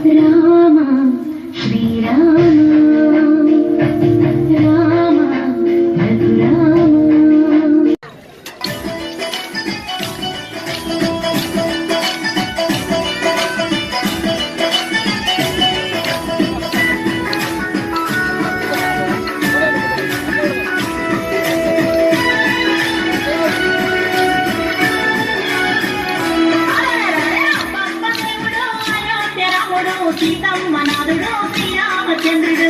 రామ శ్రీరామ రామ రఘురామ. సీతమ్మ నాదుడు శ్రీరామచంద్రుడు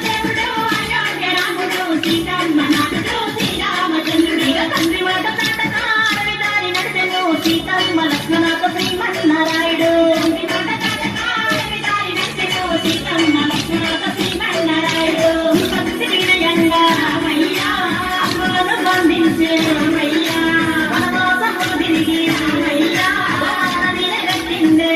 దేవుడు అయోధ్య రాముడు సీతమ్మ నాదుడు శ్రీరామచంద్రుడు తండ్రి మాట తాటకారవి దారి నడిచెను సీతమ్మ లక్ష్మణతో శ్రీమన్నారాయుడు తండ్రి మాట తాటకారవి దారి నడిచెను సీతమ్మ లక్ష్మణతో శ్రీమన్నారాయుడు భక్తి వినయంగా రామయ్య అమ్మను బంధించే రామయ్య వనవాసము తిరిగి రామయ్య నిలగట్టిందే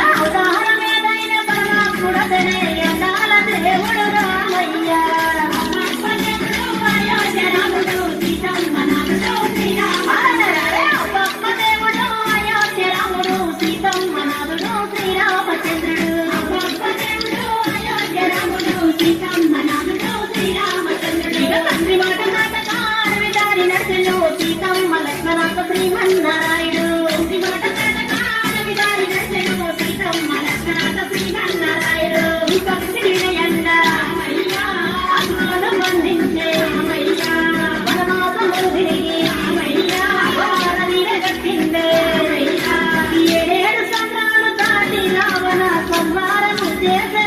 అవతారమేదైన పరమాత్ముడతనే యథాల దేవుడు రామయ్య. భక్తి వినయండ అసురులను బంధించే వనవాసములు తిరిగి కట్టిందే 7 సంద్రాలు దాటి రావణ సంహారము చేసే